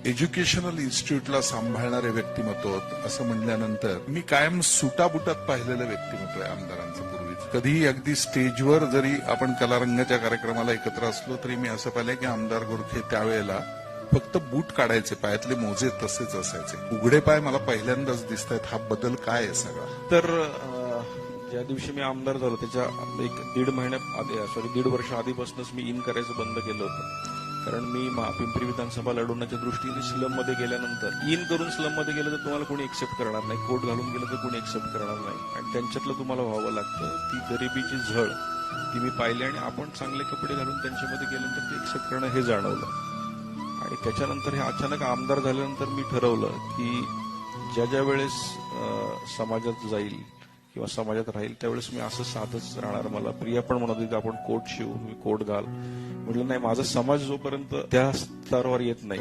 Educational इन्स्टिट्यूटला सांभाळणारे व्यक्तिमत्व असं म्हणल्यानंतर मी कायम सुटाबुटात पाहिलेलं व्यक्तिमत्व आहे आमदारांचं पूर्वीच. कधीही अगदी स्टेजवर जरी आपण कलारंगाच्या कार्यक्रमाला एकत्र असलो तरी मी असं पाहिलंय की आमदार गोरखे त्यावेळेला फक्त बूट काढायचे, पायातले मोजे तसेच असायचे. उघडे पाय मला पहिल्यांदाच दिसत आहेत. हा बदल काय आहे सगळा? तर ज्या दिवशी मी आमदार झालो त्याच्या दीड वर्ष आधीपासूनच मी इन करायचं बंद केलं होतं. कारण मी पिंपरी विधानसभा लढवण्याच्या दृष्टीने स्लम मध्ये गेल्यानंतर इन करून स्लम मध्ये गेलं तर तुम्हाला कोणी एक्सेप्ट करणार नाही, कोट घालून गेलं तर कोणी एक्सेप्ट करणार नाही आणि त्यांच्यातलं तुम्हाला व्हावं लागतं. ती गरिबीची झळ ती मी पाहिली आणि आपण चांगले कपडे घालून त्यांच्यामध्ये गेल्यानंतर ते एक्सेप्ट करणं हे जाणवलं. आणि त्याच्यानंतर हे अचानक आमदार झाल्यानंतर मी ठरवलं की ज्या वेळेस समाजात जाईल किंवा समाजात राहील त्यावेळेस मी असं साधच राहणार. मला प्रिया पण म्हणत होती की आपण कोट शिवू, मी कोट घाल. म्हटलं नाही, माझा समाज जोपर्यंत त्या स्तरावर येत नाही